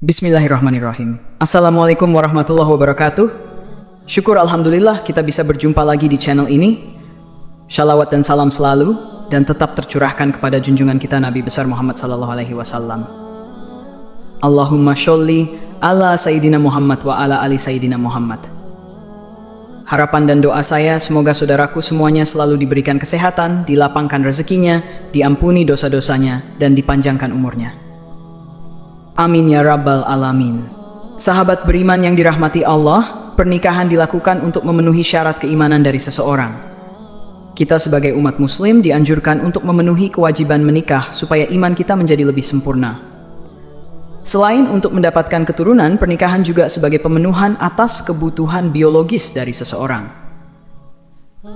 Bismillahirrahmanirrahim. Assalamualaikum warahmatullahi wabarakatuh. Syukur alhamdulillah kita bisa berjumpa lagi di channel ini. Shalawat dan salam selalu dan tetap tercurahkan kepada junjungan kita Nabi besar Muhammad sallallahu alaihi wasallam. Allahumma sholli ala Sayyidina Muhammad wa ala ali Sayyidina Muhammad. Harapan dan doa saya semoga saudaraku semuanya selalu diberikan kesehatan, dilapangkan rezekinya, diampuni dosa-dosanya, dan dipanjangkan umurnya. Amin ya rabbal alamin. Sahabat beriman yang dirahmati Allah, pernikahan dilakukan untuk memenuhi syarat keimanan dari seseorang. Kita sebagai umat muslim dianjurkan untuk memenuhi kewajiban menikah supaya iman kita menjadi lebih sempurna. Selain untuk mendapatkan keturunan, pernikahan juga sebagai pemenuhan atas kebutuhan biologis dari seseorang.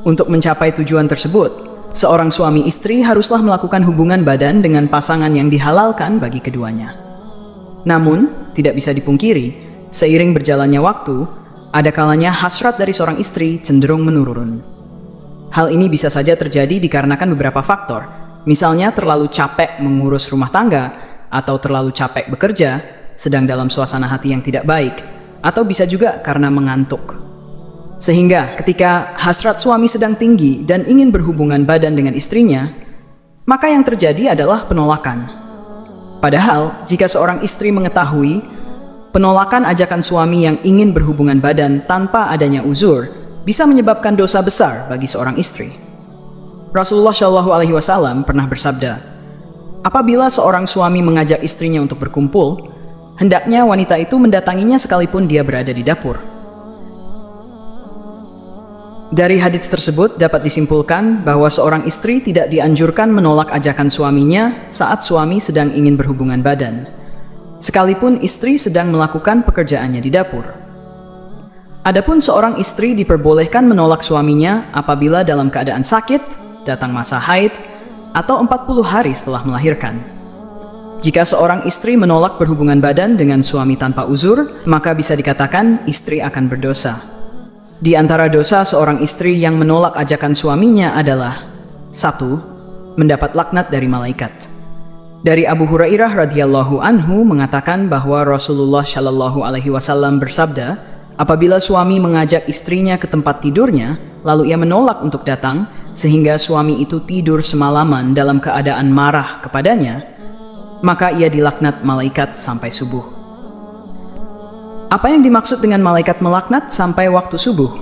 Untuk mencapai tujuan tersebut, seorang suami istri haruslah melakukan hubungan badan dengan pasangan yang dihalalkan bagi keduanya. Namun, tidak bisa dipungkiri, seiring berjalannya waktu, ada kalanya hasrat dari seorang istri cenderung menurun. Hal ini bisa saja terjadi dikarenakan beberapa faktor, misalnya terlalu capek mengurus rumah tangga, atau terlalu capek bekerja, sedang dalam suasana hati yang tidak baik, atau bisa juga karena mengantuk. Sehingga ketika hasrat suami sedang tinggi dan ingin berhubungan badan dengan istrinya, maka yang terjadi adalah penolakan. Padahal, jika seorang istri mengetahui penolakan ajakan suami yang ingin berhubungan badan tanpa adanya uzur, bisa menyebabkan dosa besar bagi seorang istri. Rasulullah Shallallahu Alaihi Wasallam pernah bersabda, apabila seorang suami mengajak istrinya untuk berkumpul, hendaknya wanita itu mendatanginya sekalipun dia berada di dapur. Dari hadits tersebut dapat disimpulkan bahwa seorang istri tidak dianjurkan menolak ajakan suaminya saat suami sedang ingin berhubungan badan, sekalipun istri sedang melakukan pekerjaannya di dapur. Adapun seorang istri diperbolehkan menolak suaminya apabila dalam keadaan sakit, datang masa haid, atau 40 hari setelah melahirkan. Jika seorang istri menolak berhubungan badan dengan suami tanpa uzur, maka bisa dikatakan istri akan berdosa. Di antara dosa seorang istri yang menolak ajakan suaminya adalah 1. Mendapat laknat dari malaikat. Dari Abu Hurairah radhiyallahu anhu mengatakan bahwa Rasulullah Shallallahu Alaihi Wasallam bersabda, apabila suami mengajak istrinya ke tempat tidurnya, lalu ia menolak untuk datang, sehingga suami itu tidur semalaman dalam keadaan marah kepadanya, maka ia dilaknat malaikat sampai subuh. Apa yang dimaksud dengan malaikat melaknat sampai waktu subuh?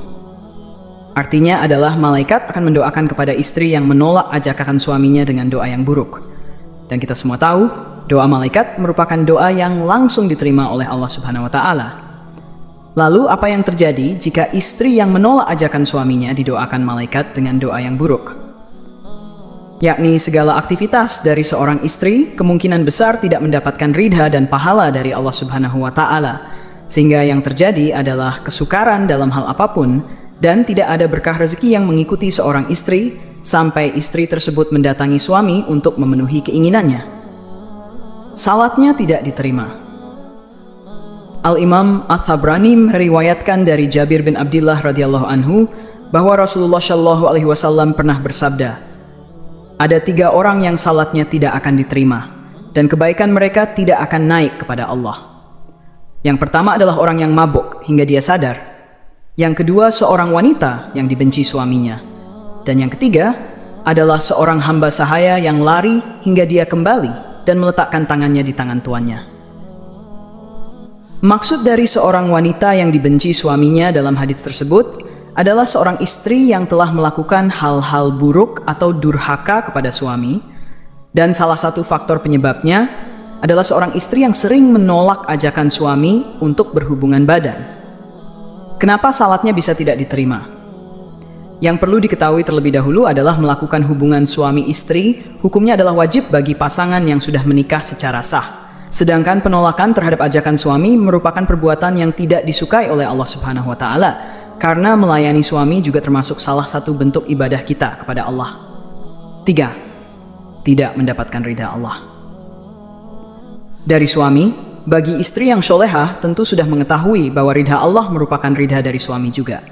Artinya adalah malaikat akan mendoakan kepada istri yang menolak ajakan suaminya dengan doa yang buruk. Dan kita semua tahu, doa malaikat merupakan doa yang langsung diterima oleh Allah Subhanahu wa Ta'ala. Lalu apa yang terjadi jika istri yang menolak ajakan suaminya didoakan malaikat dengan doa yang buruk? Yakni segala aktivitas dari seorang istri kemungkinan besar tidak mendapatkan ridha dan pahala dari Allah Subhanahu wa Ta'ala, sehingga yang terjadi adalah kesukaran dalam hal apapun dan tidak ada berkah rezeki yang mengikuti seorang istri sampai istri tersebut mendatangi suami untuk memenuhi keinginannya. Salatnya tidak diterima. Al-Imam At-Tabrani meriwayatkan dari Jabir bin Abdullah radhiyallahu anhu bahwa Rasulullah Shallallahu Alaihi Wasallam pernah bersabda, ada 3 orang yang salatnya tidak akan diterima dan kebaikan mereka tidak akan naik kepada Allah. Yang pertama adalah orang yang mabuk hingga dia sadar. Yang kedua seorang wanita yang dibenci suaminya. Dan yang ketiga adalah seorang hamba sahaya yang lari hingga dia kembali dan meletakkan tangannya di tangan tuannya. Maksud dari seorang wanita yang dibenci suaminya dalam hadis tersebut adalah seorang istri yang telah melakukan hal-hal buruk atau durhaka kepada suami, dan salah satu faktor penyebabnya adalah seorang istri yang sering menolak ajakan suami untuk berhubungan badan. Kenapa salatnya bisa tidak diterima? Yang perlu diketahui terlebih dahulu adalah melakukan hubungan suami istri, hukumnya adalah wajib bagi pasangan yang sudah menikah secara sah. Sedangkan penolakan terhadap ajakan suami merupakan perbuatan yang tidak disukai oleh Allah Subhanahu wa Ta'ala, karena melayani suami juga termasuk salah satu bentuk ibadah kita kepada Allah. 3. Tidak mendapatkan ridha Allah. Dari suami, bagi istri yang solehah tentu sudah mengetahui bahwa ridha Allah merupakan ridha dari suami juga.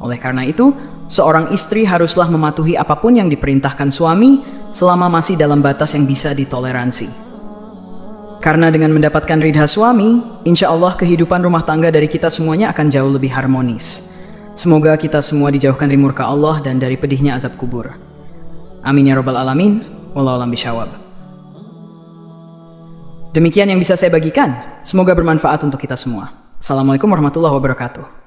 Oleh karena itu, seorang istri haruslah mematuhi apapun yang diperintahkan suami selama masih dalam batas yang bisa ditoleransi. Karena dengan mendapatkan ridha suami, insya Allah kehidupan rumah tangga dari kita semuanya akan jauh lebih harmonis. Semoga kita semua dijauhkan dari murka Allah dan dari pedihnya azab kubur. Amin ya rabbal alamin. Wallahu a'lam bishawab. Demikian yang bisa saya bagikan. Semoga bermanfaat untuk kita semua. Assalamualaikum warahmatullahi wabarakatuh.